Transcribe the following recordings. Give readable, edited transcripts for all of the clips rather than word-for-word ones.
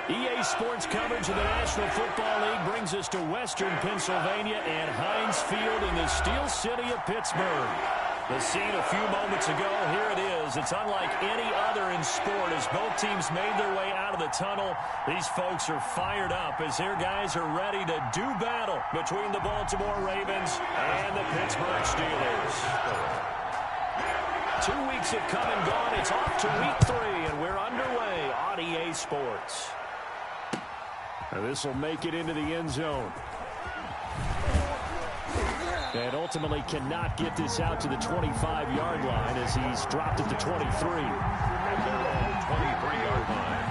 EA Sports coverage of the National Football League brings us to Western Pennsylvania and Heinz Field in the Steel City of Pittsburgh. The scene a few moments ago, here it is. It's unlike any other in sport as both teams made their way out of the tunnel. These folks are fired up as their guys are ready to do battle between the Baltimore Ravens and the Pittsburgh Steelers. 2 weeks have come and gone. It's off to week 3, and we're underway on EA Sports. This will make it into the end zone. And ultimately cannot get this out to the 25-yard line as he's dropped at the 23. At their own 23-yard line.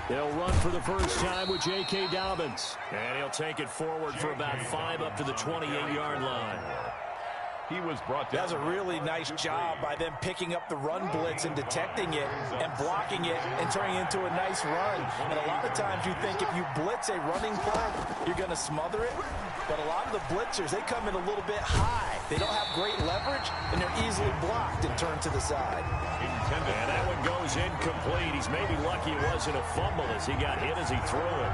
They'll run for the first time with J.K. Dobbins. And he'll take it forward for about 5 up to the 28-yard line. He was brought down. That's a really nice job by them picking up the run blitz and detecting it and blocking it and turning it into a nice run. And a lot of times you think if you blitz a running play, you're going to smother it. But a lot of the blitzers, they come in a little bit high. They don't have great leverage, and they're easily blocked and turned to the side. And that one goes incomplete. He's maybe lucky it wasn't a fumble as he got hit as he threw it.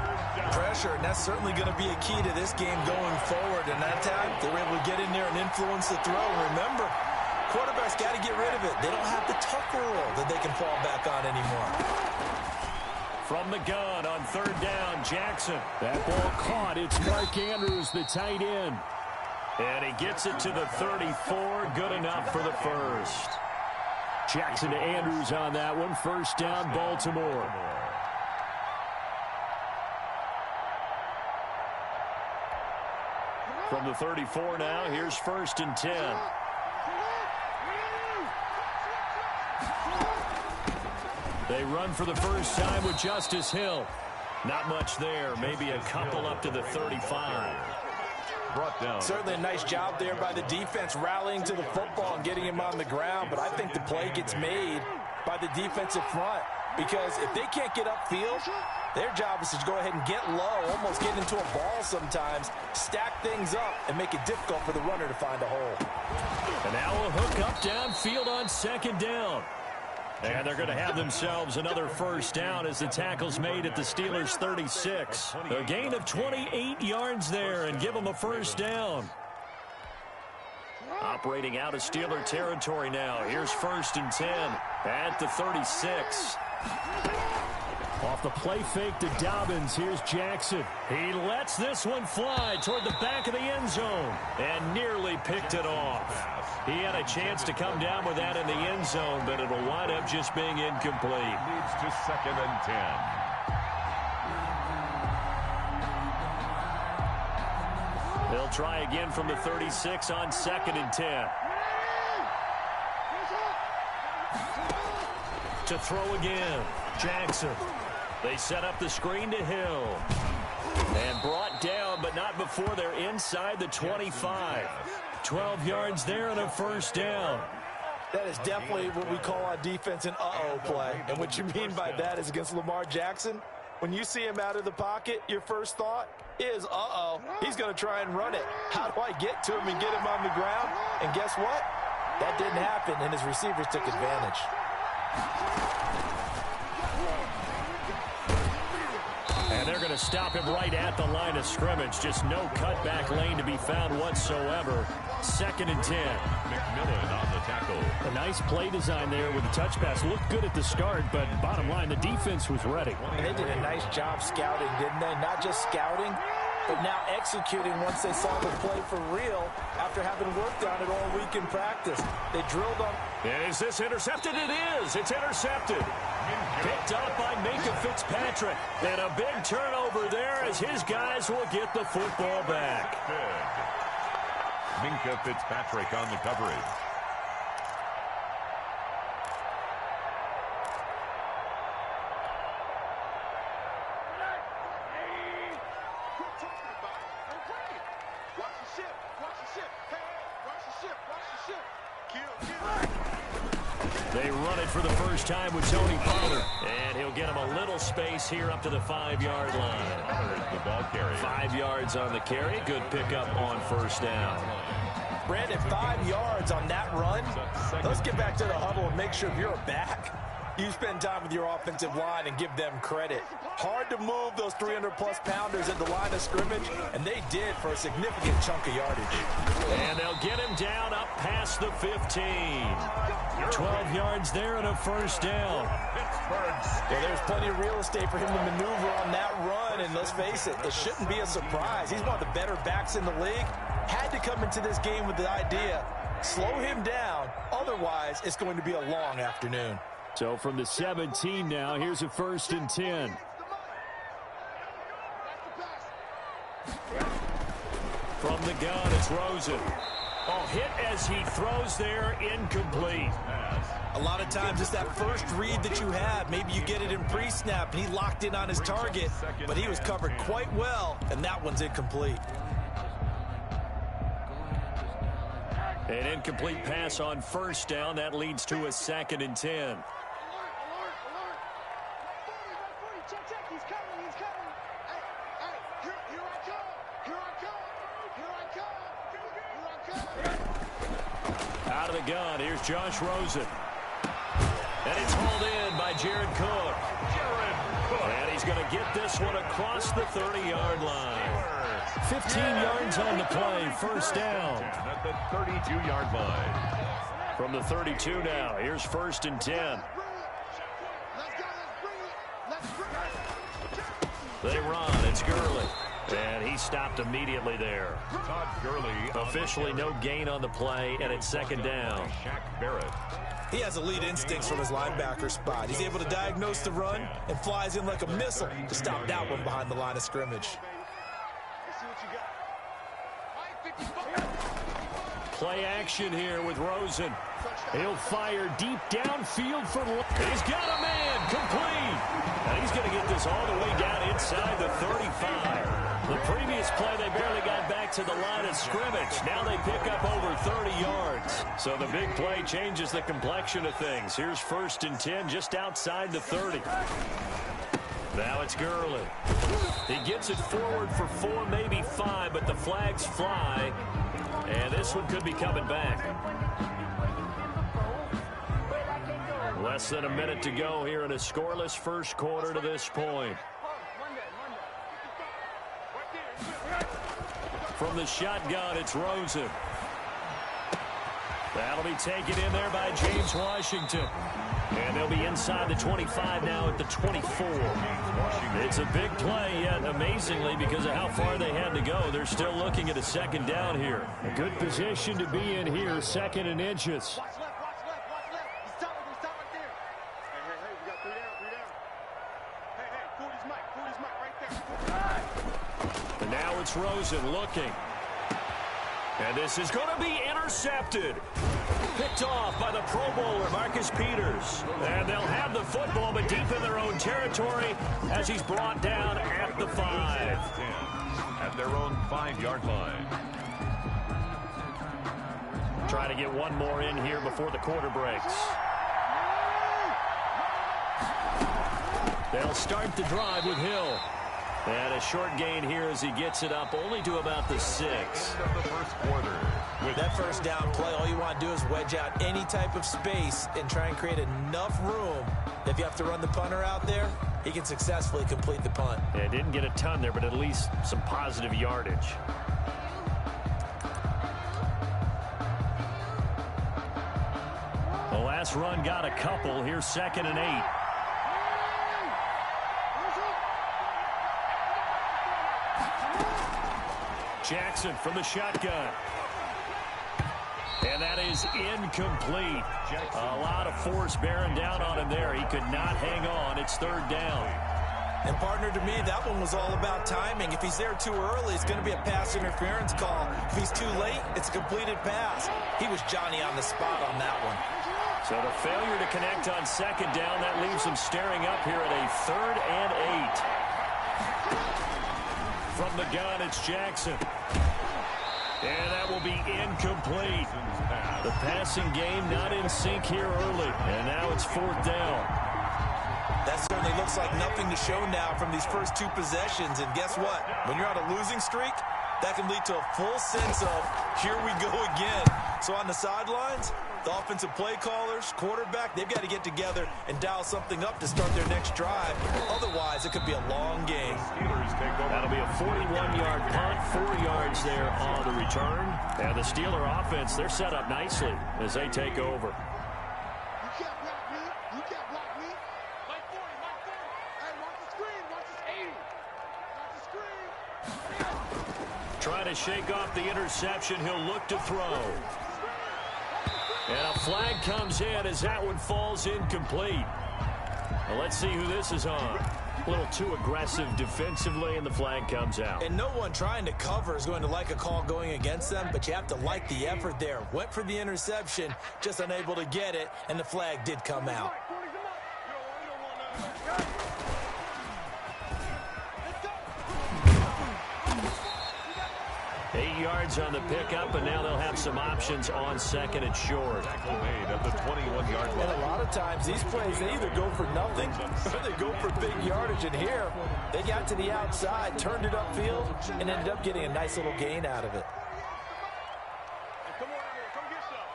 Pressure, and that's certainly going to be a key to this game going forward. And that time, they were able to get in there and influence the throw. Remember, quarterbacks got to get rid of it. They don't have the tuck rule that they can fall back on anymore. From the gun on 3rd down, Jackson. That ball caught. It's Mark Andrews, the tight end. And he gets it to the 34. Good enough for the first. Jackson to Andrews on that one. 1st down, Baltimore. From the 34 now, here's 1st and 10. They run for the first time with Justice Hill. Not much there. Maybe a couple up to the 35. Brought down. Certainly a nice job there by the defense rallying to the football and getting him on the ground. But I think the play gets made by the defensive front. Because if they can't get upfield, their job is to go ahead and get low, almost get into a ball sometimes, stack things up, and make it difficult for the runner to find a hole. And now a hook up downfield on 2nd down. And they're going to have themselves another first down as the tackle's made at the Steelers' 36. A gain of 28 yards there and give them a first down. Operating out of Steeler territory now. Here's 1st and 10 at the 36. Off the play fake to Dobbins, here's Jackson. He lets this one fly toward the back of the end zone and nearly picked it off. He had a chance to come down with that in the end zone, but it'll wind up just being incomplete. Needs to 2nd and 10. They'll try again from the 36 on 2nd and 10. To throw again, Jackson. They set up the screen to Hill. And brought down, but not before they're inside the 25. 12 yards there and a first down. That is definitely what we call on defense an uh-oh play. And what you mean by that is against Lamar Jackson, when you see him out of the pocket, your first thought is, uh-oh, he's going to try and run it. How do I get to him and get him on the ground? And guess what? That didn't happen, and his receivers took advantage. And they're going to stop him right at the line of scrimmage. Just no cutback lane to be found whatsoever. 2nd and 10. McMillan on the tackle. A nice play design there with the touch pass. Looked good at the start, but bottom line, the defense was ready. And they did a nice job scouting, didn't they? Not just scouting, but now executing once they saw the play for real after having worked on it all week in practice. They drilled on. Is this intercepted? It is. It's intercepted. Picked up by Minkah Fitzpatrick. And a big turnover there as his guys will get the football back. Minkah Fitzpatrick on the coverage. They run it for the first time with Tony Pollard. And he'll get him a little space here up to the 5-yard line. The ball carrier. 5 yards on the carry. Good pickup on first down. Brandon, 5 yards on that run. Let's get back to the huddle and make sure if you're a back, you spend time with your offensive line and give them credit. Hard to move those 300-plus pounders at the line of scrimmage, and they did for a significant chunk of yardage. And they'll get him down up past the 15. 12 yards there and a first down. Well, there's plenty of real estate for him to maneuver on that run, and let's face it, it shouldn't be a surprise. He's one of the better backs in the league. Had to come into this game with the idea, slow him down, otherwise it's going to be a long afternoon. So from the 17 now, here's a 1st and 10. From the gun, it's Rosen. Oh, hit as he throws there, incomplete. A lot of times it's that first read that you have. Maybe you get it in pre-snap, and he locked in on his target, but he was covered quite well, and that one's incomplete. An incomplete pass on first down. That leads to a 2nd and 10. Out of the gun, here's Josh Rosen. And it's hauled in by Jared Cook. And he's going to get this one across the 30-yard line. 15 yards on the play, first down. At the 32-yard line. From the 32 now, here's 1st and 10. They run, it's Gurley. And he stopped immediately there. Todd Gurley. Officially no gain on the play, and it's 2nd down. Shaq Barrett. He has elite instincts from his linebacker spot. He's able to diagnose the run and flies in like a missile to stop that one behind the line of scrimmage. Play action here with Rosen. He'll fire deep downfield for... He's got a man, complete. And he's going to get this all the way down inside the 35. The previous play, they barely got back to the line of scrimmage. Now they pick up over 30 yards. So the big play changes the complexion of things. Here's 1st and 10 just outside the 30. Now it's Gurley. He gets it forward for 4, maybe 5, but the flags fly. And this one could be coming back. Less than a minute to go here in a scoreless first quarter to this point. From the shotgun, it's Rosen. That'll be taken in there by James Washington. And they'll be inside the 25 now at the 24. It's a big play, yet amazingly, because of how far they had to go, they're still looking at a 2nd down here. A good position to be in here, 2nd and inches. And now it's Rosen looking. And this is going to be intercepted. Picked off by the Pro Bowler, Marcus Peters. And they'll have the football, but deep in their own territory as he's brought down at the 5. At their own 5-yard line. Trying to get one more in here before the quarter breaks. They'll start the drive with Hill. And a short gain here as he gets it up only to about the 6. End of the first quarter. With that first down play, all you want to do is wedge out any type of space and try and create enough room. If you have to run the punter out there, he can successfully complete the punt. Yeah, didn't get a ton there, but at least some positive yardage. The last run got a couple. Here's 2nd and 8. Jackson from the shotgun. And that is incomplete. A lot of force bearing down on him there. He could not hang on. It's 3rd down. And partner, to me, that one was all about timing. If he's there too early, it's going to be a pass interference call. If he's too late, it's a completed pass. He was Johnny on the spot on that one. So the failure to connect on 2nd down, that leaves him staring up here at a 3rd and 8. From the gun, it's Jackson. And that will be incomplete. The passing game not in sync here early. And now it's 4th down. That certainly looks like nothing to show now from these first 2 possessions. And guess what? When you're on a losing streak, that can lead to a full sense of, here we go again. So on the sidelines, the offensive play callers, quarterback, they've got to get together and dial something up to start their next drive. Otherwise, it could be a long game. That'll be a 41-yard punt, 4 yards there on the return. And the Steeler offense, they're set up nicely as they take over. You can't block me. You can't block me. Mike 40, Mike 40. Hey, watch the screen. Watch this 80. Watch the screen. Trying to shake off the interception. He'll look to throw. And a flag comes in as that one falls incomplete. Well, let's see who this is on. A little too aggressive defensively, and the flag comes out. And no one trying to cover is going to like a call going against them, but you have to like the effort there. Went for the interception, just unable to get it, and the flag did come out. 8 yards on the pickup, and now they'll have some options on 2nd and short. Tackle made at the 21-yard line. And a lot of times, these plays, they either go for nothing or they go for big yardage. And here, they got to the outside, turned it upfield, and ended up getting a nice little gain out of it. Come on in here. Come get some.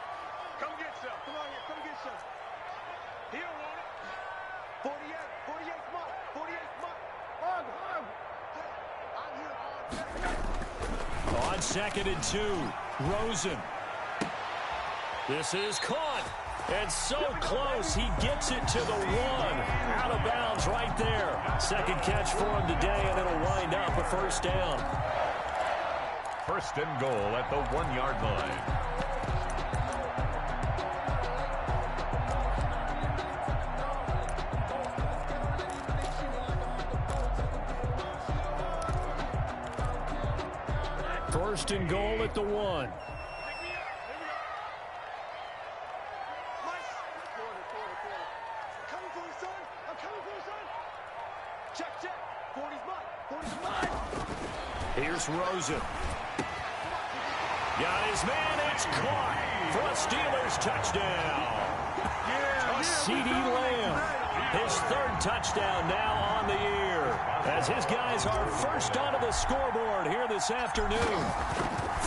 Come get some. Come on here. Come get some. He don't want it. 48. 48 smart. 48 smart. On. I'm here on. On 2nd and 2, Rosen. This is caught. And so close, he gets it to the 1. Out of bounds right there. 2nd catch for him today, and it'll wind up a 1st down. 1st and goal at the 1-yard line. First and goal at the 1. Coming for you, son. I'm coming for you, son. Check. 40's mine. 40's mine. Here's Rosen. Got his man. It's caught for a Steelers touchdown. CeeDee Lamb. His 3rd touchdown now on the year. As his guys are first onto the scoreboard here this afternoon.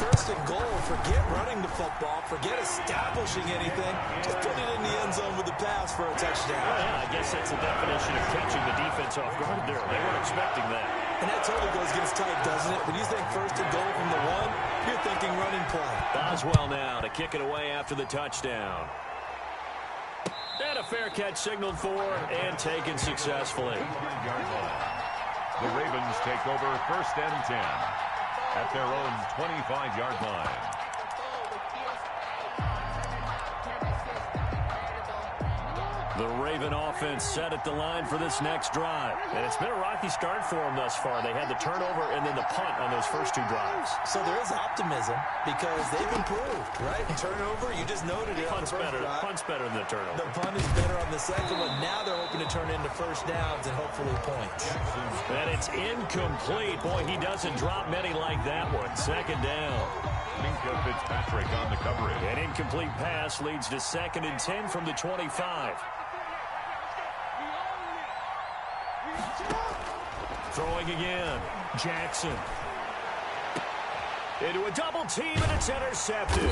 1st and goal. Forget running the football. Forget establishing anything. Just put it in the end zone with the pass for a touchdown. Yeah, I guess that's the definition of catching the defense off guard there. They weren't expecting that. And that totally goes against type, doesn't it? When you think 1st and goal from the 1, you're thinking running play. Boswell now to kick it away after the touchdown. And a fair catch signaled for and taken successfully. The Ravens take over 1st and 10 at their own 25-yard line. The Raven offense set at the line for this next drive. And it's been a rocky start for them thus far. They had the turnover and then the punt on those first 2 drives. So there is optimism because they've improved, right? Turnover, you just noted it. Punt's better than the turnover. The punt is better on the 2nd one. Now they're hoping to turn into 1st downs and hopefully points. And it's incomplete. Boy, he doesn't drop many like that one. 2nd down. Minkah Fitzpatrick on the coverage. An incomplete pass leads to 2nd and 10 from the 25. Throwing again. Jackson. Into a double team, and it's intercepted.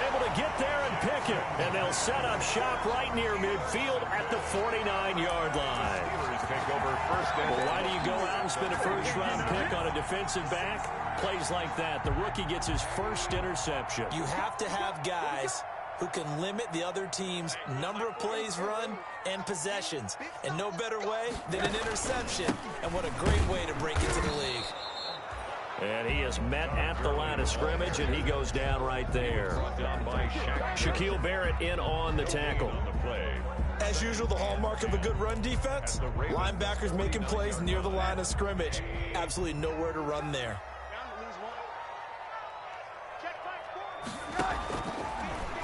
Able to get there and pick it. And they'll set up shop right near midfield at the 49-yard line. Take over 1st and Well, why do you go out and spend a first-round pick on a defensive back? Plays like that. The rookie gets his 1st interception. You have to have guys who can limit the other team's number of plays run and possessions. And no better way than an interception. And what a great way to break into the league. And he is met at the line of scrimmage, and he goes down right there. down by Shaquille Barrett in on the tackle. As usual, the hallmark of a good run defense, linebackers making plays near the line of scrimmage. Absolutely nowhere to run there.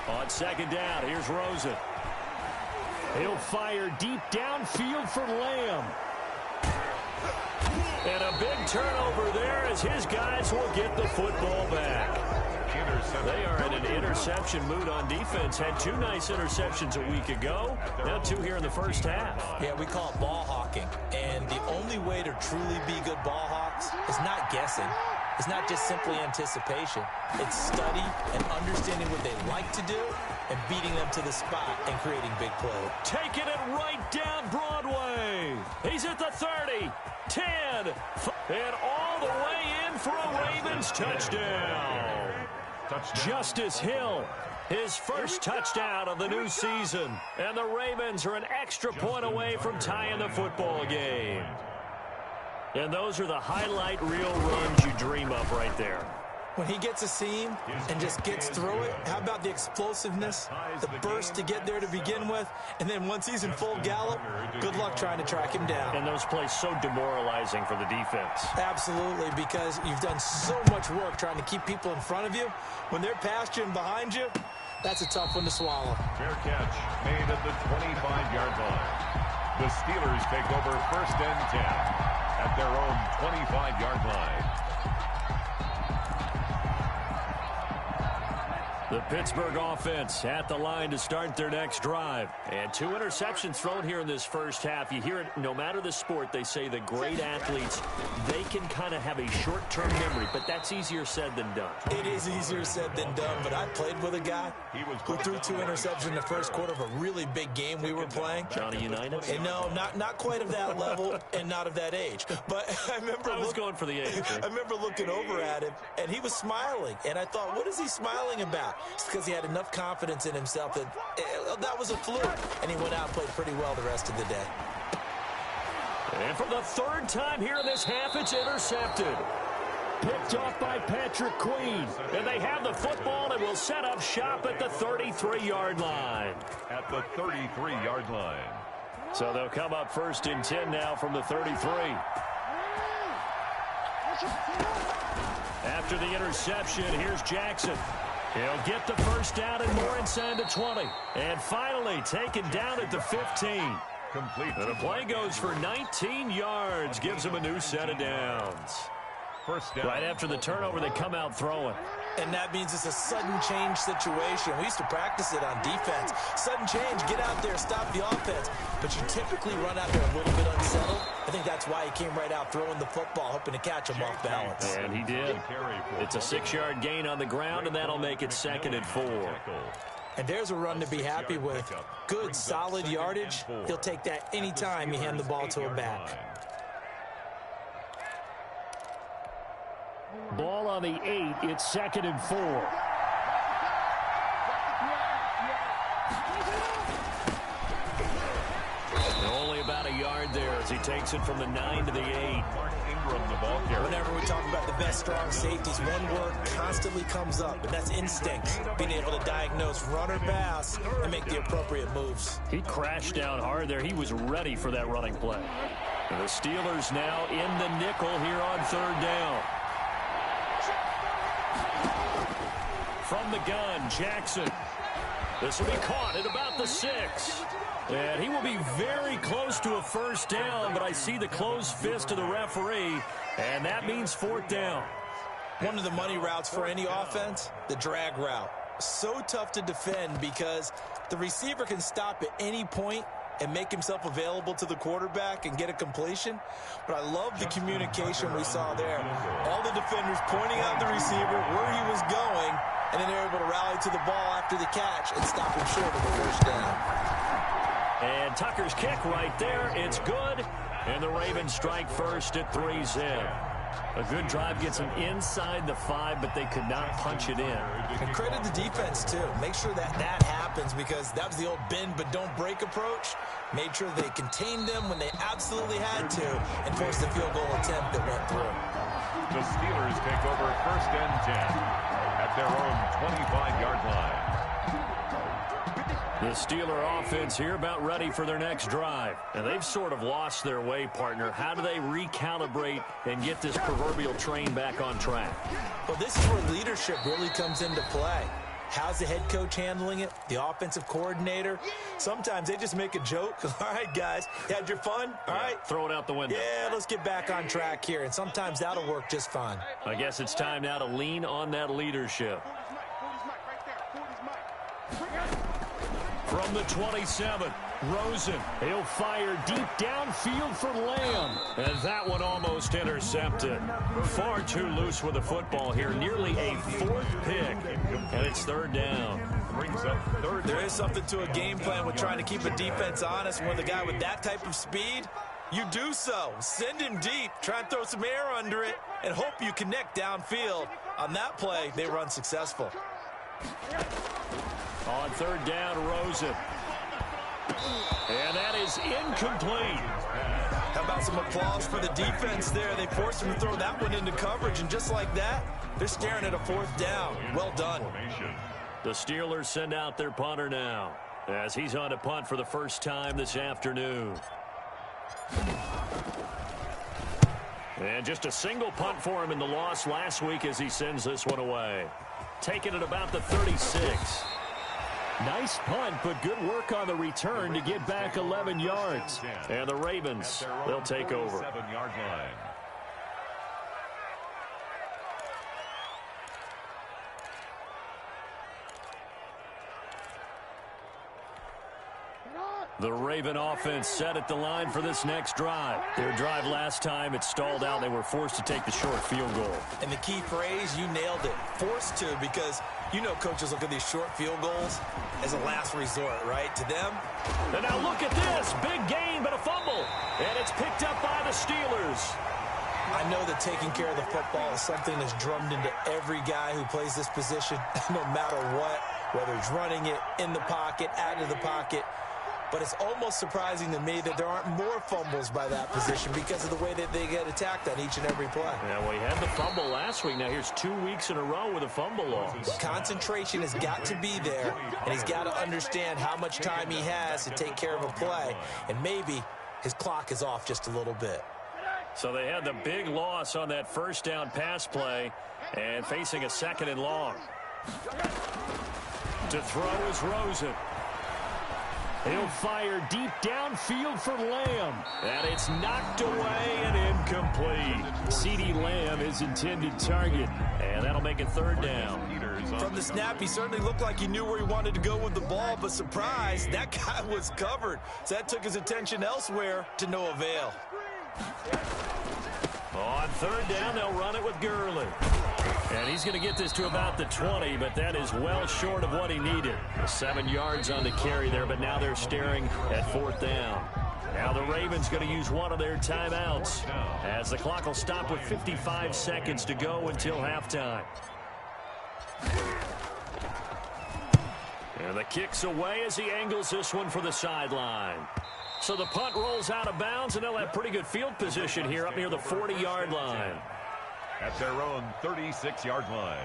On 2nd down, here's Rosen. He'll fire deep downfield for Lamb. And a a big turnover there as his guys will get the football back. They are in an interception mood on defense. Had 2 nice interceptions a week ago. Now 2 here in the first half. Yeah, we call it ball hawking. And the only way to truly be good ball hawks is not guessing. It's not just simply anticipation. It's study and understanding what they like to do and beating them to the spot and creating big plays. Taking it right down Broadway. He's at the 30, 10, and all the way in for a Ravens touchdown. Justice Hill, his first touchdown of the new season. And the Ravens are an extra point away from tying the football game. And those are the highlight reel runs you dream of right there. When he gets a seam and just gets through it, how about the explosiveness, the burst to get there to begin with, and then once he's in full gallop, good luck trying to track him down. And those plays so demoralizing for the defense. Absolutely, because you've done so much work trying to keep people in front of you. When they're past you and behind you, that's a tough one to swallow. Fair catch made at the 25-yard line. The Steelers take over 1st and 10 at their own 25-yard line. The Pittsburgh offense at the line to start their next drive. And 2 interceptions thrown here in this first half. You hear it no matter the sport. They say the great athletes, they can kind of have a short-term memory, but that's easier said than done. It is easier said than done, but I played with a guy who threw 2 interceptions in the first quarter of a really big game we were playing. Johnny Unitas? And no, not quite of that level and not of that age. But I remember I was going for the age. I remember looking over at him, and he was smiling. And I thought, what is he smiling about? It's because he had enough confidence in himself that that was a fluke. And he went out and played pretty well the rest of the day. And for the 3rd time here in this half, it's intercepted. Picked off by Patrick Queen. And they have the football and will set up shop at the 33-yard line. At the 33-yard line. So they'll come up 1st and 10 now from the 33. After the interception, here's Jackson. He'll get the first down and more inside the 20. And finally taken down at the 15. Complete. And the play goes for 19 yards. Gives him a new set of downs. First down. Right after the turnover, they come out throwing. And that means it's a sudden change situation. We used to practice it on defense. Sudden change, get out there, stop the offense. But you typically run out there a little bit unsettled. I think that's why he came right out throwing the football, hoping to catch him off balance. And he did. It's a 6-yard gain on the ground, and that'll make it 2nd and 4. And there's a run to be happy with. Good, solid yardage. He'll take that anytime you hand the ball to a back. Ball on the 8. It's 2nd and 4. Only about a yard there as he takes it from the 9 to the 8. Mark Ingram, the ball carrier. Whenever we talk about the best strong safeties, one word constantly comes up, and that's instinct. Being able to diagnose run or pass and make the appropriate moves. He crashed down hard there. He was ready for that running play. And the Steelers now in the nickel here on 3rd down. From the gun, Jackson. This will be caught at about the 6. And he will be very close to a first down, but I see the closed fist of the referee, and that means 4th down. One of the money routes for any offense, the drag route. So tough to defend because the receiver can stop at any point and make himself available to the quarterback and get a completion. But I love the communication we saw there. All the defenders pointing out the receiver, where he was going, and then they're able to rally to the ball after the catch and stop him short of the first down. And Tucker's kick right there. It's good. And the Ravens strike first at 3-zip. A good drive gets them inside the 5, but they could not punch it in. And credit the defense, too. Make sure that happens because that was the old bend but don't break approach. Made sure they contained them when they absolutely had to and forced the field goal attempt that went through. The Steelers take over 1st and 10 at their own 25-yard line. The Steeler offense here about ready for their next drive. And they've sort of lost their way, partner. How do they recalibrate and get this proverbial train back on track? Well, this is where leadership really comes into play. How's the head coach handling it? The offensive coordinator? Sometimes they just make a joke. All right, guys, you had your fun? All right. Throw it out the window. Yeah, let's get back on track here, and sometimes that'll work just fine. I guess it's time now to lean on that leadership. From the 27, Rosen. He'll fire deep downfield for Lamb. And that one almost intercepted. Far too loose with the football here. Nearly a 4th pick. And it's 3rd down. Brings up 3rd. There is something to a game plan with trying to keep a defense honest. When the guy with that type of speed, you do so. Send him deep. Try and throw some air under it and hope you connect downfield. On that play, they were unsuccessful. On 3rd down, Rosen. And that is incomplete. How about some applause for the defense there? They forced him to throw that one into coverage, and just like that, they're staring at a 4th down. Well done. The Steelers send out their punter now, as he's on to punt for the first time this afternoon. And just a single punt for him in the loss last week as he sends this one away. Taking it about the 36. Nice punt, but good work on the return to get back 11 yards. And the Ravens, they'll take over. 7-yard line. The Raven offense set at the line for this next drive. Their drive last time, it stalled out. They were forced to take the short field goal. And the key phrase, you nailed it. Forced to, because you know coaches look at these short field goals as a last resort, right? To them. And now look at this. Big gain, but a fumble. And it's picked up by the Steelers. I know that taking care of the football is something that's drummed into every guy who plays this position, no matter what, whether it's running it, in the pocket, out of the pocket. But it's almost surprising to me that there aren't more fumbles by that position because of the way that they get attacked on each and every play. Yeah, well, he had the fumble last week. Now here's 2 weeks in a row with a fumble loss. Concentration has got to be there, and he's got to understand how much time he has to take care of a play. And maybe his clock is off just a little bit. So they had the big loss on that 1st down pass play and facing a 2nd and long. To throw is Rosen. He'll fire deep downfield for Lamb. And it's knocked away and incomplete. CeeDee Lamb, his intended target. And that'll make it 3rd down. From the snap, he certainly looked like he knew where he wanted to go with the ball, but surprise, that guy was covered. So that took his attention elsewhere to no avail. On 3rd down, they'll run it with Gurley. And he's going to get this to about the 20, but that is well short of what he needed. 7 yards on the carry there, but now they're staring at 4th down. Now the Ravens going to use one of their timeouts as the clock will stop with 55 seconds to go until halftime. And the kick's away as he angles this one for the sideline. So the punt rolls out of bounds, and they'll have pretty good field position here up near the 40-yard line. At their own 36-yard line.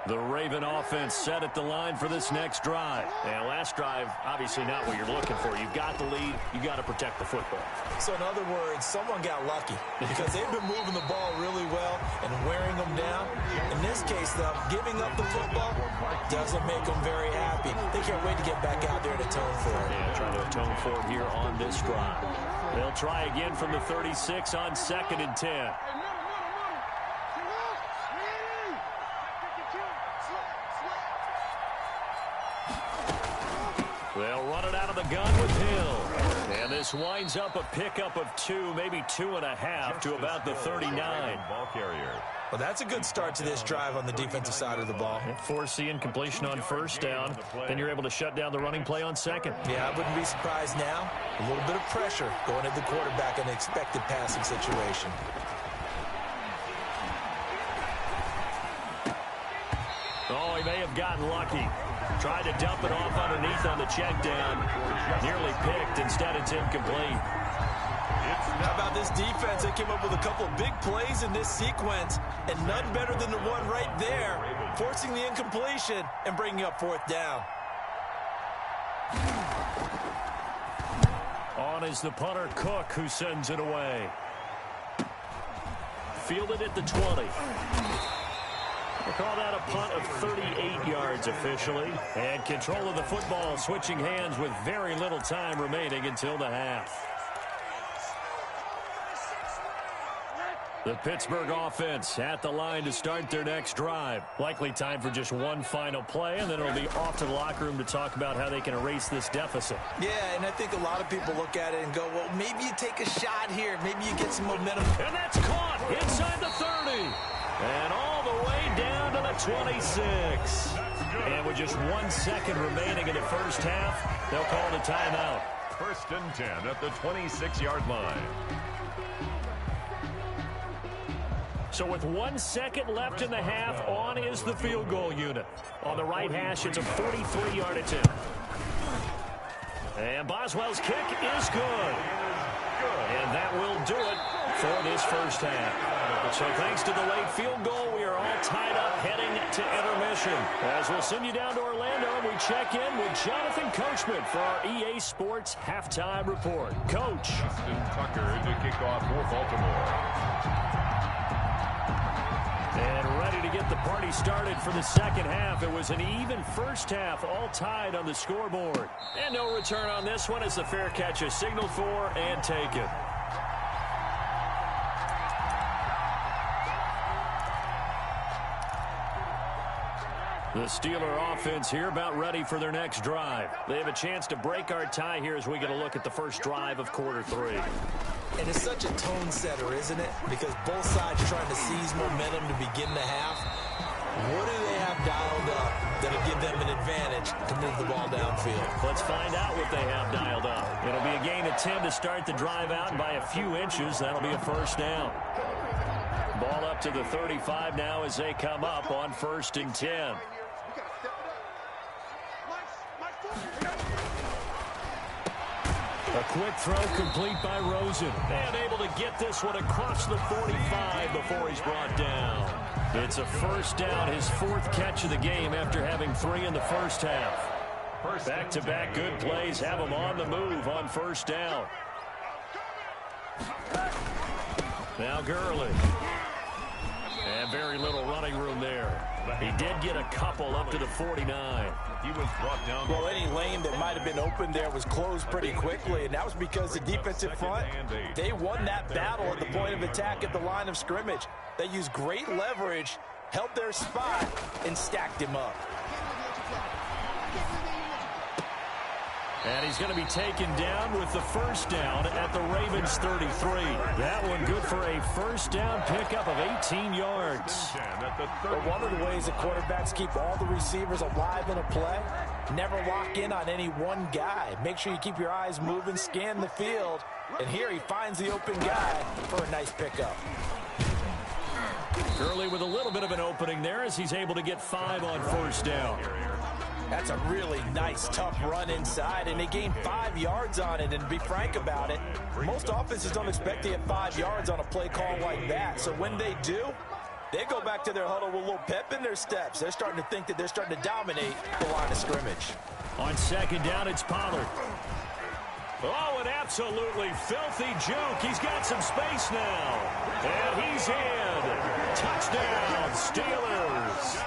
The Raven offense set at the line for this next drive. And last drive, obviously not what you're looking for. You've got the lead. You've got to protect the football. So in other words, someone got lucky because they've been moving the ball really well and wearing them down. In this case, though, giving up the football doesn't make them very happy. They can't wait to get back out there and atone for it. Yeah, trying to atone for it here on this drive. They'll try again from the 36 on 2nd and 10. They'll run it out of the gun with Hill. And this winds up a pickup of 2, maybe 2.5 to about the 39. Ball carrier. Well, that's a good start to this drive on the defensive side of the ball. Force the incompletion on 1st down. Then you're able to shut down the running play on 2nd. Yeah, I wouldn't be surprised now. A little bit of pressure going at the quarterback in an expected passing situation. Oh, he may have gotten lucky. Tried to dump it off underneath on the check down. Nearly picked. Instead, it's incomplete. How about this defense? They came up with a couple of big plays in this sequence, and none better than the one right there, forcing the incompletion and bringing up 4th down. On is the punter, Cook, who sends it away. fielded at the 20. We'll call that a punt of 38 yards officially. And control of the football switching hands with very little time remaining until the half. The Pittsburgh offense at the line to start their next drive. Likely time for just one final play, and then it'll be off to the locker room to talk about how they can erase this deficit. Yeah, and I think a lot of people look at it and go, well, maybe you take a shot here. Maybe you get some momentum. And that's caught inside the 30. And all the way down to the 26. And with just 1 second remaining in the first half, they'll call the timeout. 1st and 10 at the 26-yard line. So with 1 second left in the half, on is the field goal unit. On the right hash, it's a 43-yard attempt. And Boswell's kick is good. And that will do it for this first half. So thanks to the late field goal, we are all tied up heading to intermission. As we'll send you down to Orlando, and we check in with Jonathan Coachman for our EA Sports Halftime Report. Coach. Justin Tucker to kick off for Baltimore. And ready to get the party started for the second half. It was an even first half, all tied on the scoreboard. And no return on this one as the fair catch is signaled for and taken. The Steeler offense here about ready for their next drive. They have a chance to break our tie here as we get a look at the first drive of quarter 3. And it's such a tone setter, isn't it? Because both sides trying to seize momentum to begin the half. What do they have dialed up that'll give them an advantage to move the ball downfield? Let's find out what they have dialed up. It'll be a gain of 10 to start the drive out, and by a few inches, that'll be a first down. Ball up to the 35 now as they come up on 1st and 10. A quick throw complete by Rosen. And able to get this one across the 45 before he's brought down. It's a first down, his 4th catch of the game after having 3 in the first half. Back-to-back good plays have him on the move on 1st down. Now Gurley. And very little running room there. He did get a couple up to the 49. He was brought down. Well, any lane that might have been open there was closed pretty quickly, and that was because the defensive front, they won that battle at the point of attack at the line of scrimmage. They used great leverage, held their spot, and stacked him up. And he's going to be taken down with the first down at the Ravens 33. That one good for a first down pickup of 18 yards. But one of the ways that quarterbacks keep all the receivers alive in a play, never lock in on any one guy. Make sure you keep your eyes moving, scan the field. And here he finds the open guy for a nice pickup. Gurley with a little bit of an opening there as he's able to get 5 on 1st down. That's a really nice, tough run inside, and they gained 5 yards on it. And to be frank about it, most offenses don't expect to get 5 yards on a play call like that. So when they do, they go back to their huddle with a little pep in their steps. They're starting to think that they're starting to dominate the line of scrimmage. On 2nd down, it's Pollard. Oh, an absolutely filthy juke. He's got some space now. And he's in. Touchdown, Steelers.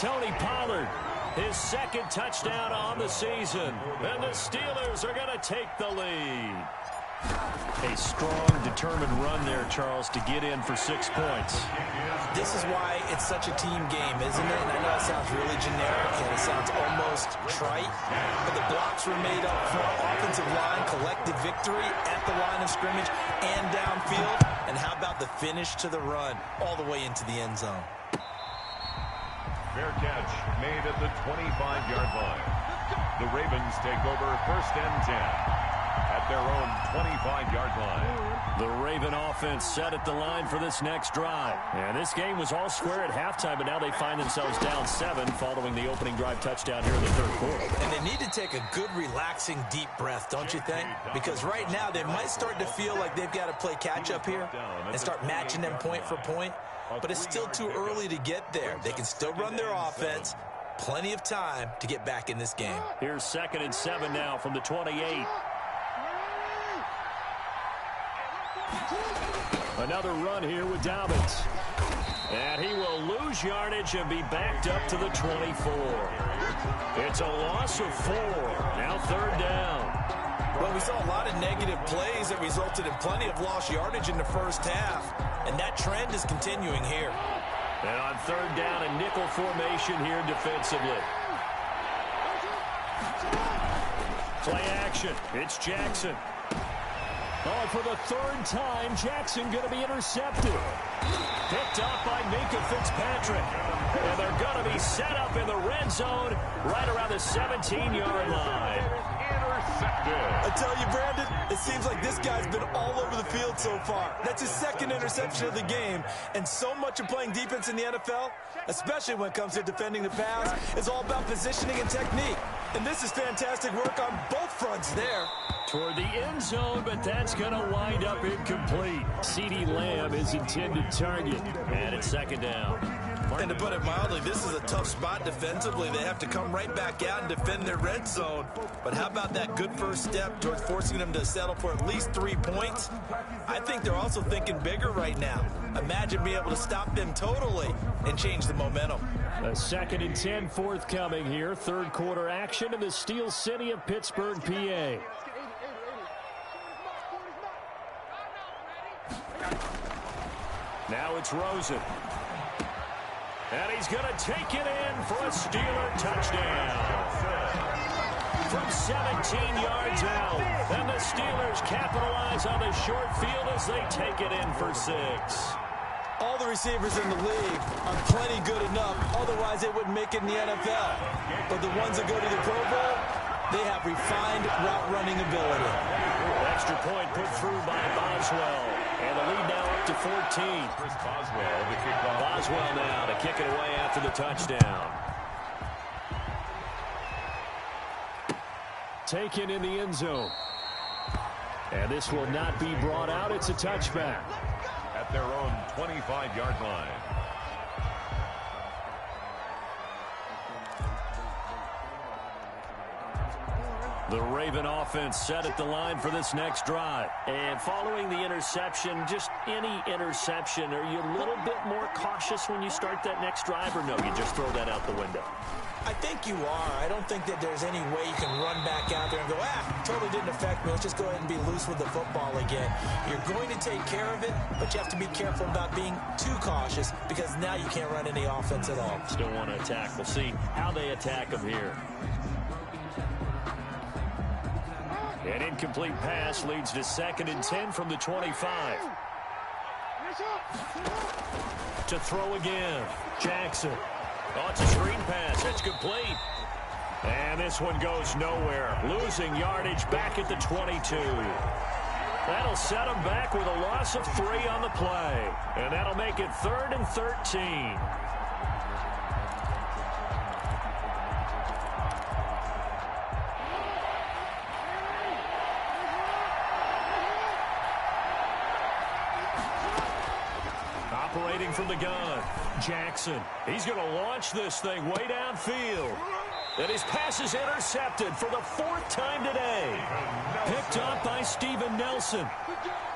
Tony Pollard. His 2nd touchdown on the season. And the Steelers are going to take the lead. A strong, determined run there, Charles, to get in for 6 points. This is why it's such a team game, isn't it? And I know it sounds really generic and it sounds almost trite, but the blocks were made up front. Offensive line, collective victory at the line of scrimmage and downfield. And how about the finish to the run all the way into the end zone? Fair catch made at the 25-yard line. The Ravens take over 1st and 10 at their own 25-yard line. The Raven offense set at the line for this next drive. And this game was all square at halftime, but now they find themselves down 7 following the opening drive touchdown here in the 3rd quarter. And they need to take a good, relaxing, deep breath, don't you think? Because right now they might start to feel like they've got to play catch-up here and start matching them point for point. But it's still too early to get there. They can still run their offense. Plenty of time to get back in this game. Here's 2nd and 7 now from the 28. Another run here with Dobbins. And he will lose yardage and be backed up to the 24. It's a loss of 4. Now 3rd down. Well, we saw a lot of negative plays that resulted in plenty of lost yardage in the first half. And that trend is continuing here. And on 3rd down, a nickel formation here defensively. Play action. It's Jackson. Oh, for the 3rd time, Jackson going to be intercepted. Picked up by Minkah Fitzpatrick. And they're going to be set up in the red zone right around the 17-yard line. I tell you, Brandon, it seems like this guy's been all over the field so far. That's his 2nd interception of the game. And so much of playing defense in the NFL, especially when it comes to defending the pass, is all about positioning and technique. And this is fantastic work on both fronts there. Toward the end zone, but that's going to wind up incomplete. CeeDee Lamb is intended target. And it's 2nd down. And to put it mildly, this is a tough spot defensively. They have to come right back out and defend their red zone. But how about that good first step towards forcing them to settle for at least 3 points? I think they're also thinking bigger right now. Imagine being able to stop them totally and change the momentum. A 2nd and 10 forthcoming here. 3rd quarter action in the Steel City of Pittsburgh, PA. Now it's Rosen. And he's going to take it in for a Steeler touchdown. From 17 yards out. And the Steelers capitalize on the short field as they take it in for 6. All the receivers in the league are plenty good enough. Otherwise, they wouldn't make it in the NFL. But the ones that go to the Pro Bowl, they have refined route running ability. Extra point put through by Boswell. And the lead now up to 14. Chris Boswell to kick off. Boswell now to kick it away after the touchdown. Taken in the end zone. And this will not be brought out. It's a touchback. At their own 25-yard line. The Raven offense set at the line for this next drive. And following the interception, just any interception, are you a little bit more cautious when you start that next drive, or no, you just throw that out the window? I think you are. I don't think that there's any way you can run back out there and go, totally didn't affect me. Let's just go ahead and be loose with the football again. You're going to take care of it, but you have to be careful about being too cautious because now you can't run any offense at all. Still want to attack. We'll see how they attack them here. An incomplete pass leads to 2nd and 10 from the 25. To throw again. Jackson. Oh, it's a screen pass. It's complete. And this one goes nowhere. Losing yardage back at the 22. That'll set them back with a loss of 3 on the play. And that'll make it 3rd and 13. Operating from the gun, Jackson. He's going to launch this thing way downfield. And his pass is intercepted for the 4th time today. Picked up by Steven Nelson.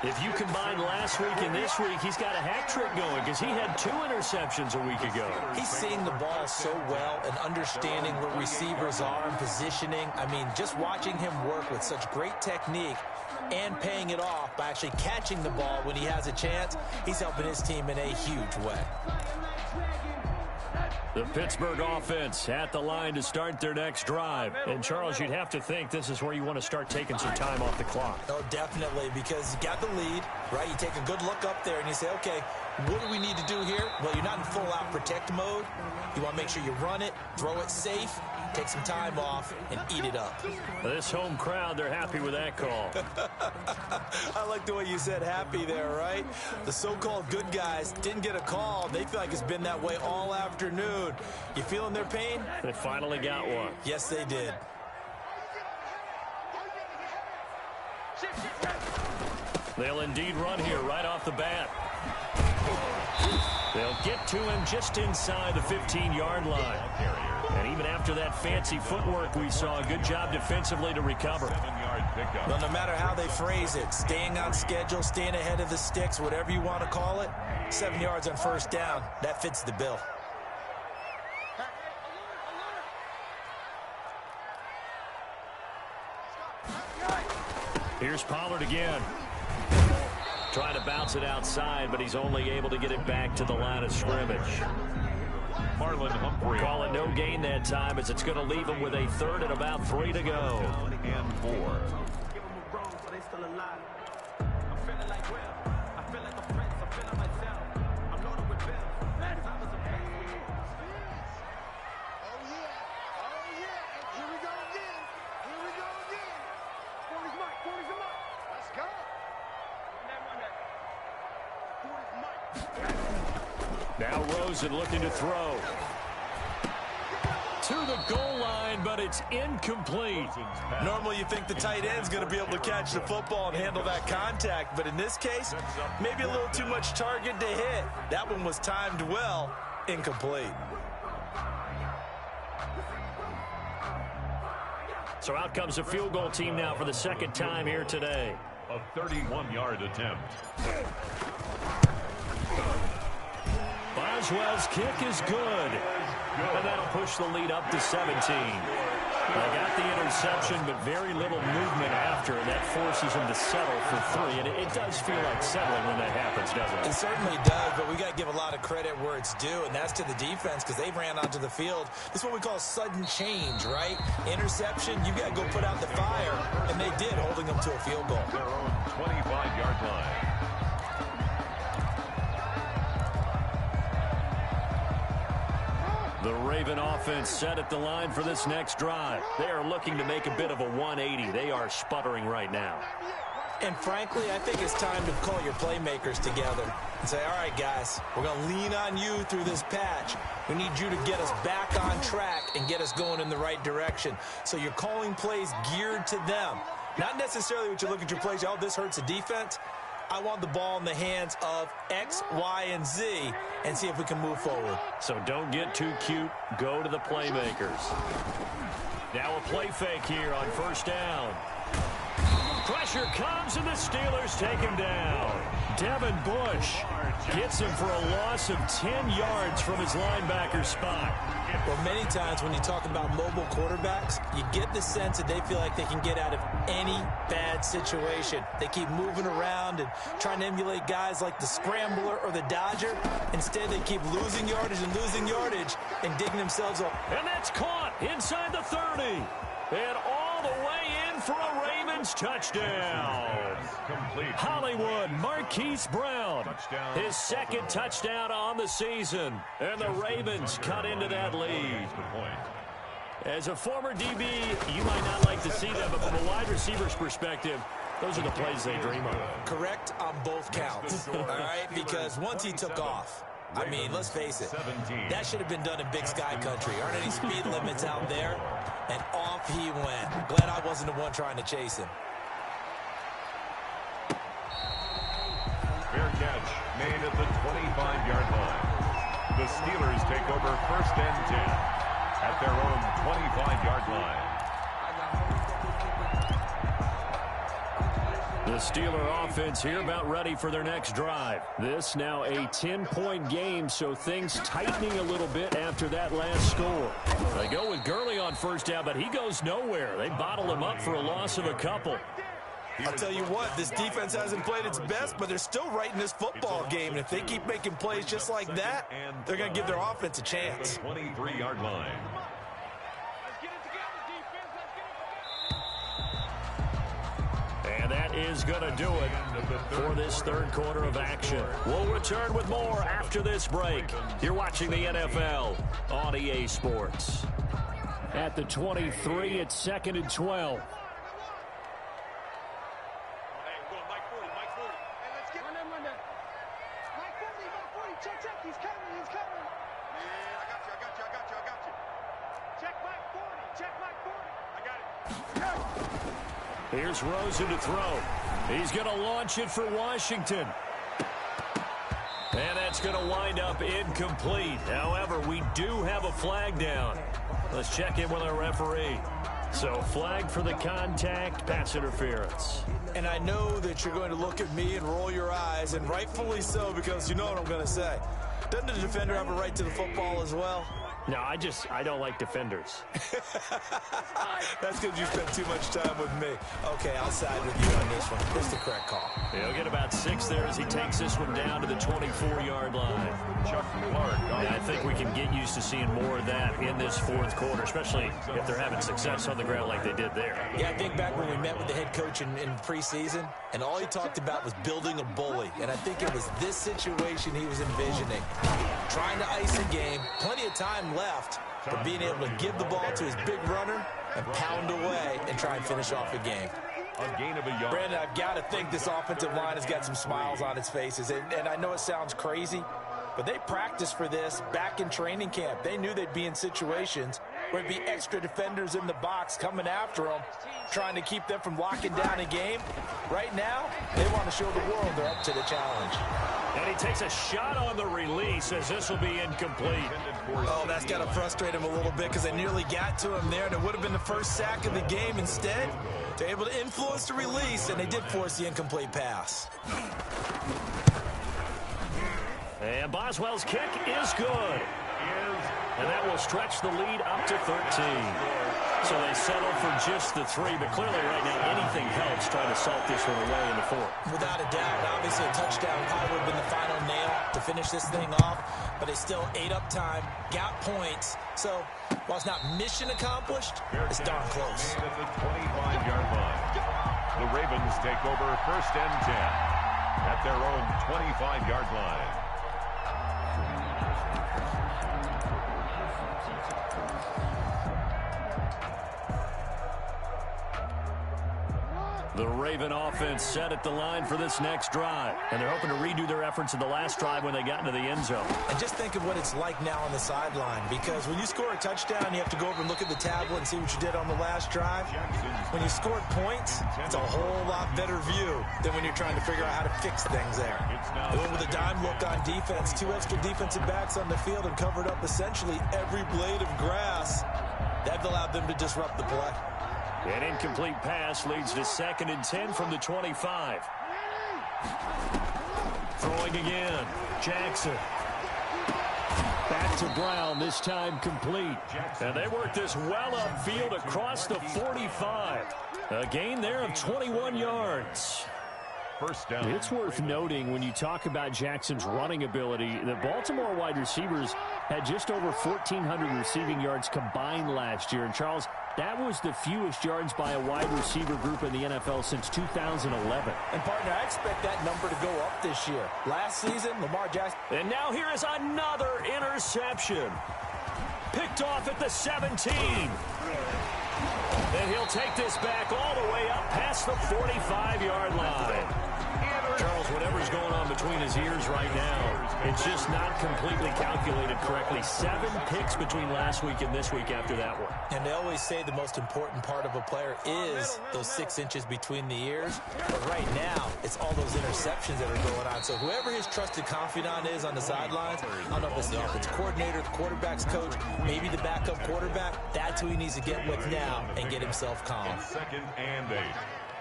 If you combine last week and this week, he's got a hat trick going because he had 2 interceptions a week ago. He's seeing the ball so well and understanding where receivers are and positioning. I mean, just watching him work with such great technique and paying it off by actually catching the ball when he has a chance, he's helping his team in a huge way. The Pittsburgh offense at the line to start their next drive. And, Charles, you'd have to think this is where you want to start taking some time off the clock. Oh, definitely, because you got the lead, right? You take a good look up there and you say, okay, what do we need to do here? Well, you're not in full-out protect mode. You want to make sure you run it, throw it safe, take some time off, and eat it up. This home crowd, they're happy with that call. I like the way you said happy there, right? The so-called good guys didn't get a call. They feel like it's been that way all afternoon. You feeling their pain? They finally got one. Yes, they did. They'll indeed run here right off the bat. They'll get to him just inside the 15-yard line. And even after that fancy footwork we saw, a good job defensively to recover. 7-yard pickup. Well, no matter how they phrase it, staying on schedule, staying ahead of the sticks, whatever you want to call it, 7 yards on first down, that fits the bill. Here's Pollard again. Trying to bounce it outside, but he's only able to get it back to the line of scrimmage. Marlon Humphrey. Call it no gain that time, as it's going to leave him with a third and about 3 to go. And 4. Now Rosen looking to throw. To the goal line, but it's incomplete. Normally you think the tight end's going to be able to catch the football and handle that contact, but in this case, maybe a little too much target to hit. That one was timed well, incomplete. So out comes the field goal team now for the second time here today. A 31-yard attempt. Boswell's kick is good. And that'll push the lead up to 17. They got the interception, but very little movement after, and that forces them to settle for 3. And it does feel like settling when that happens, doesn't it? It certainly does, but we got to give a lot of credit where it's due, and that's to the defense, because they ran onto the field. This is what we call sudden change, right? Interception, you got to go put out the fire, and they did, holding them to a field goal. Their own 25-yard line. The Raven offense set at the line for this next drive. They are looking to make a bit of a 180. They are sputtering right now. And frankly, I think it's time to call your playmakers together and say, all right, guys, we're going to lean on you through this patch. We need you to get us back on track and get us going in the right direction. So you're calling plays geared to them. Not necessarily what you look at your plays, oh, this hurts the defense. I want the ball in the hands of X, Y, and Z and see if we can move forward. So don't get too cute. Go to the playmakers. Now a play fake here on first down. Pressure comes, and the Steelers take him down. Devin Bush gets him for a loss of 10 yards from his linebacker spot. Well, many times when you talk about mobile quarterbacks, you get the sense that they feel like they can get out of any bad situation. They keep moving around and trying to emulate guys like the Scrambler or the Dodger. Instead, they keep losing yardage and digging themselves up. And that's caught inside the 30. And all the way in for a Ravens touchdown. Complete. Hollywood Marquise Brown, Touchdown. his second touchdown on the season. And the Ravens cut into that lead. As a former DB, you might not like to see that, but from a wide receiver's perspective, those are the plays they dream of. Correct on both counts, all right? Because once he took off, I mean, let's face it, that should have been done in Big Sky Country. Aren't any speed limits out there? And off he went. Glad I wasn't the one trying to chase him. Fair catch made at the 25-yard line. The Steelers take over first and 10 at their own 25-yard line. The Steeler offense here about ready for their next drive. This now a 10-point game, so things tightening a little bit after that last score. They go with Gurley on first down, but he goes nowhere. They bottle him up for a loss of a couple. I'll tell you what, this defense hasn't played its best, but they're still right in this football game. And if they keep making plays just like that, they're going to give their offense a chance. 23-yard line. And that is going to do it for this third quarter of action. We'll return with more after this break. You're watching the NFL on EA Sports. At the 23, it's 2nd and 12. Here's Rosen to throw. He's going to launch it for Washington. And that's It's going to wind up incomplete. However, we do have a flag down. Let's check in with our referee. So, flag for the contact, pass interference. And I know that you're going to look at me and roll your eyes, and rightfully so, because you know what I'm going to say. Doesn't the defender have a right to the football as well? No, I don't like defenders. That's because you spent too much time with me. Okay, I'll side with you on this one. It's the correct call. He'll get about 6 there as he takes this one down to the 24-yard line. Chuck Clark. And I think we can get used to seeing more of that in this fourth quarter, especially if they're having success on the ground like they did there. Yeah, I think back when we met with the head coach in preseason, and all he talked about was building a bully. And I think it was this situation he was envisioning. Trying to ice a game, plenty of time left, but being able to give the ball to his big runner and pound away and try and finish off a game. A gain of a yard. Brandon, I've got to think this offensive line has got some smiles on its faces. And I know it sounds crazy, but they practiced for this back in training camp. They knew they'd be in situations where it'd be extra defenders in the box coming after them, trying to keep them from locking down a game. Right now, they want to show the world they're up to the challenge. And he takes a shot on the release as this will be incomplete. Oh, that's got to frustrate him a little bit because they nearly got to him there, and it would have been the first sack of the game. Instead, they're able to influence the release, and they did force the incomplete pass. And Boswell's kick is good. And that will stretch the lead up to 13. So they settle for just the 3, but clearly right now anything helps trying to salt this one away in the 4th. Without a doubt, obviously a touchdown probably would have been the final nail to finish this thing off, but they still ate up time, got points. So while it's not mission accomplished, it's darn close. At the 25-yard line. The Ravens take over 1st and 10 at their own 25-yard line. The Raven offense set at the line for this next drive. And they're hoping to redo their efforts in the last drive when they got into the end zone. And just think of what it's like now on the sideline, because when you score a touchdown, you have to go over and look at the tablet and see what you did on the last drive. When you scored points, it's a whole lot better view than when you're trying to figure out how to fix things there. They went with a dime look on defense, 2 extra defensive backs on the field and covered up essentially every blade of grass. That allowed them to disrupt the play. An incomplete pass leads to 2nd and 10 from the 25. Throwing again. Jackson. Back to Brown, this time complete. And they work this well upfield across the 45. A gain there of 21 yards. First down. It's worth noting when you talk about Jackson's running ability, the Baltimore wide receivers had just over 1,400 receiving yards combined last year. And Charles, that was the fewest yards by a wide receiver group in the NFL since 2011. And partner, I expect that number to go up this year. Last season, Lamar Jackson. And now here is another interception. Picked off at the 17. And he'll take this back all the way up past the 45-yard line. Charles, whatever's going on between his ears right now, it's just not completely calculated correctly. 7 picks between last week and this week after that one. And they always say the most important part of a player is those 6 inches between the ears. But right now, it's all those interceptions that are going on. So whoever his trusted confidant is on the sidelines, I don't know if it's the offensive coordinator, the quarterback's coach, maybe the backup quarterback, that's who he needs to get with now and get himself calm. 2nd and 8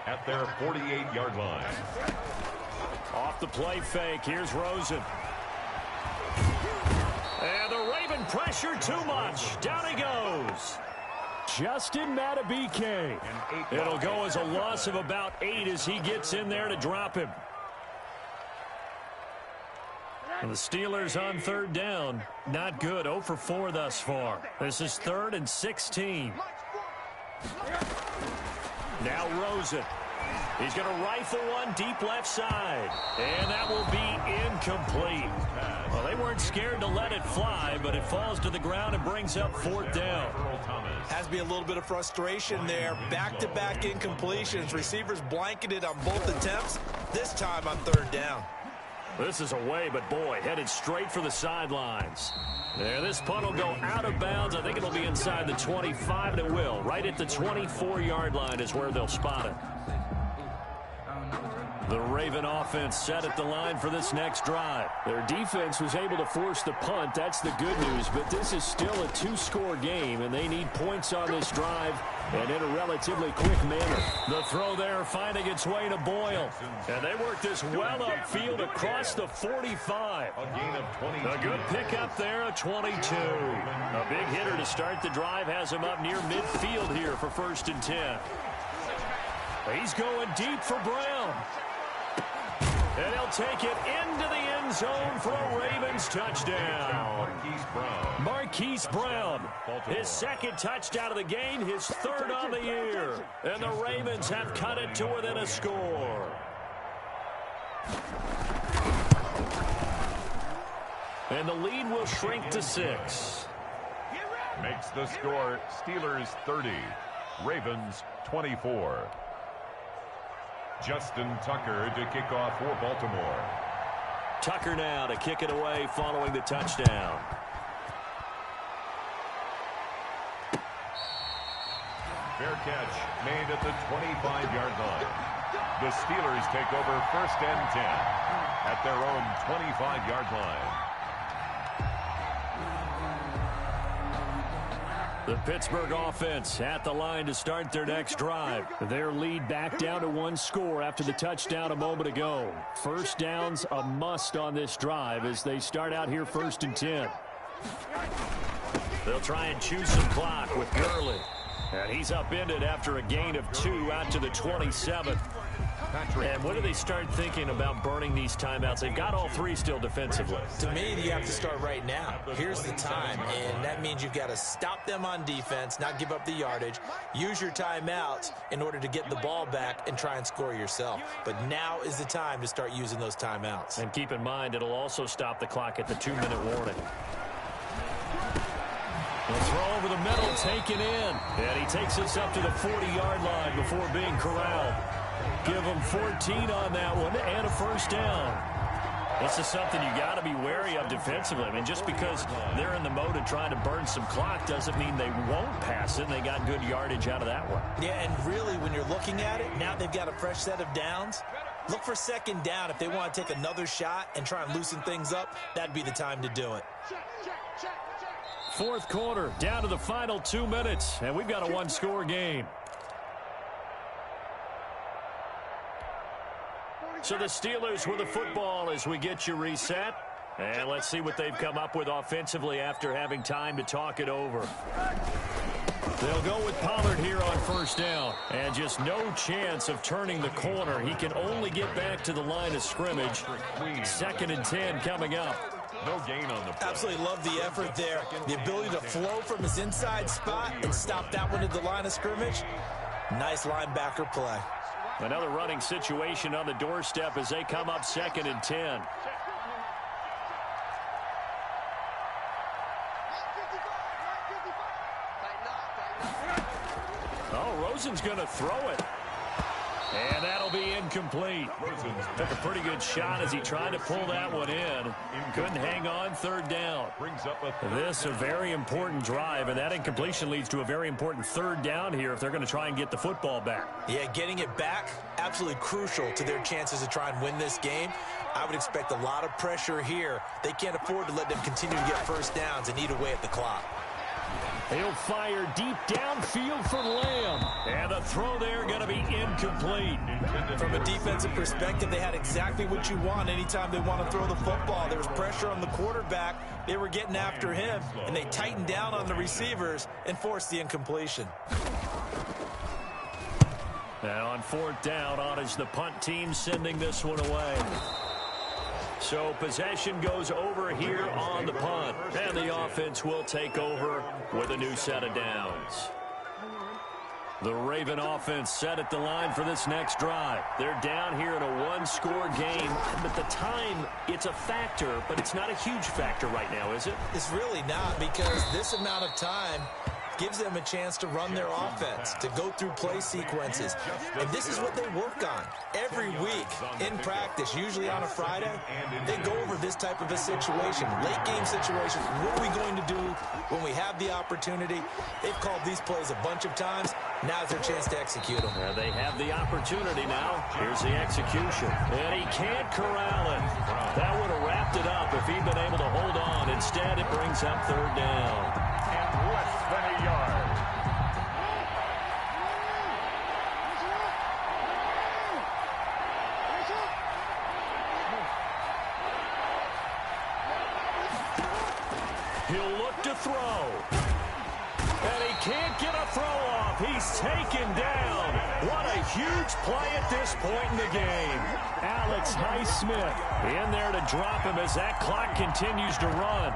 at their 48-yard line. Off the play fake, here's Rosen. And the Raven pressure too much. Down he goes. Justin Madubuike. It'll go as a loss of about 8 as he gets in there to drop him. And the Steelers on 3rd down. Not good. 0 for 4 thus far. This is 3rd and 16. Now Rosen. He's going to rifle one deep left side. And that will be incomplete. Well, they weren't scared to let it fly, but it falls to the ground and brings up 4th down. Has to be a little bit of frustration there. Back-to-back incompletions. Receivers blanketed on both attempts. This time on 3rd down. This is away, but boy, headed straight for the sidelines. There, this punt will go out of bounds. I think it'll be inside the 25, and it will. Right at the 24-yard line is where they'll spot it. The Raven offense set at the line for this next drive. Their defense was able to force the punt. That's the good news, but this is still a two-score game, and they need points on this drive and in a relatively quick manner. The throw there finding its way to Boyle, and they work this well upfield across the 45. A gain of 22. A good pickup there, a 22. A big hitter to start the drive has him up near midfield here for 1st and 10. He's going deep for Brown. And he'll take it into the end zone for a Ravens touchdown. Marquise Brown, his 2nd touchdown of the game, his 3rd on the year. And the Ravens have cut it to within a score. And the lead will shrink to 6. Makes the score Steelers 30, Ravens 24. Justin Tucker to kick off for Baltimore. Tucker now to kick it away following the touchdown. Fair catch made at the 25-yard line. The Steelers take over 1st and 10 at their own 25-yard line. The Pittsburgh offense at the line to start their next drive. Their lead back down to 1 score after the touchdown a moment ago. 1st downs a must on this drive as they start out here 1st and 10. They'll try and chew some clock with Gurley. And he's upended after a gain of 2 out to the 27. And when do they start thinking about burning these timeouts? They've got all 3 still defensively. To me, you have to start right now. Here's the time, and that means you've got to stop them on defense, not give up the yardage, use your timeouts in order to get the ball back and try and score yourself. But now is the time to start using those timeouts. And keep in mind, it'll also stop the clock at the 2-minute warning. The throw over the middle, taken in. And he takes us up to the 40-yard line before being corralled. Give them 14 on that one and a 1st down. This is something you got to be wary of defensively. I mean, just because they're in the mode of trying to burn some clock doesn't mean they won't pass it. And they got good yardage out of that one. Yeah, and really, when you're looking at it, now they've got a fresh set of downs. Look for 2nd down. If they want to take another shot and try and loosen things up, that'd be the time to do it. 4th quarter, down to the final 2 minutes, and we've got a 1-score game. So the Steelers with the football as we get you reset. And let's see what they've come up with offensively after having time to talk it over. They'll go with Pollard here on 1st down. And just no chance of turning the corner. He can only get back to the line of scrimmage. 2nd and 10 coming up. No gain on the play. Absolutely love the effort there. The ability to flow from his inside spot and stop that one at the line of scrimmage. Nice linebacker play. Another running situation on the doorstep as they come up 2nd and 10. Oh, Rosen's going to throw it. And that'll be incomplete. Took a pretty good shot as he tried to pull that one in. Couldn't hang on 3rd down. This a very important drive, and that incompletion leads to a very important 3rd down here if they're going to try and get the football back. Yeah, getting it back, absolutely crucial to their chances to try and win this game. I would expect a lot of pressure here. They can't afford to let them continue to get 1st downs and eat away at the clock. He'll fire deep downfield for Lamb. And the throw there going to be incomplete. From a defensive perspective, they had exactly what you want anytime they want to throw the football. There was pressure on the quarterback. They were getting after him, and they tightened down on the receivers and forced the incompletion. Now on 4th down, on is the punt team sending this one away. So possession goes over here on the punt. And the offense will take over with a new set of downs. The Raven offense set at the line for this next drive. They're down here in a 1-score game. But the time, it's a factor, but it's not a huge factor right now, is it? It's really not, because this amount of time, gives them a chance to run their offense, to go through play sequences. And this is what they work on every week in practice, usually on a Friday. They go over this type of a situation, late game situation. What are we going to do when we have the opportunity? They've called these plays a bunch of times. Now's their chance to execute them. They have the opportunity now. Here's the execution. And he can't corral it. That would have wrapped it up if he'd been able to hold on. Instead, it brings up third down. And less than a yard. He'll look to throw. And he can't get a throw off. He's taken down. What a huge play at this point in the game. Alex Highsmith in there to drop him as that clock continues to run.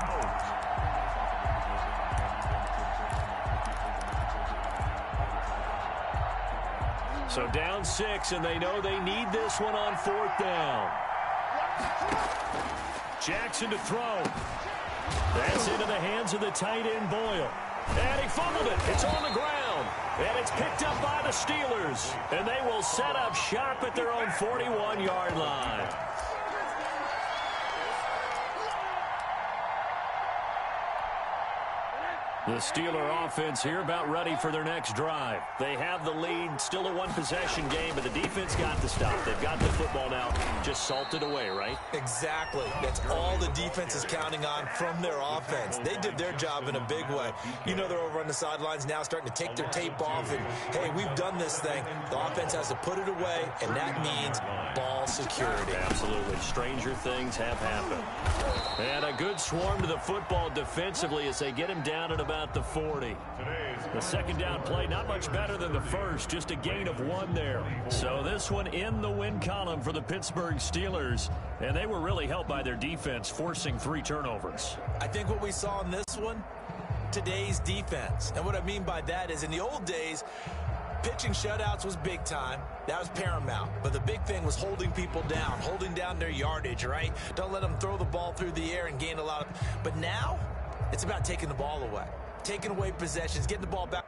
So down 6, and they know they need this one on 4th down. Jackson to throw. That's into the hands of the tight end, Boyle. And he fumbled it. It's on the ground. And it's picked up by the Steelers. And they will set up shop at their own 41-yard line. The Steeler offense here about ready for their next drive. They have the lead, still a one-possession game, but the defense got the stop. They've got the football now, just salted away, right? Exactly. That's all the defense is counting on from their offense. They did their job in a big way. You know they're over on the sidelines now starting to take their tape off and, hey, we've done this thing. The offense has to put it away, and that means ball security. Absolutely. Stranger things have happened. And a good swarm to the football defensively as they get him down at about the 40. The second down play, not much better than the first, just a gain of 1 there. So this one in the win column for the Pittsburgh Steelers, and they were really helped by their defense, forcing 3 turnovers. I think what we saw in this one, today's defense. And what I mean by that is in the old days, pitching shutouts was big time. That was paramount. But the big thing was holding people down, holding down their yardage, right? Don't let them throw the ball through the air and gain a lot of... But now, it's about taking the ball away, taking away possessions, getting the ball back.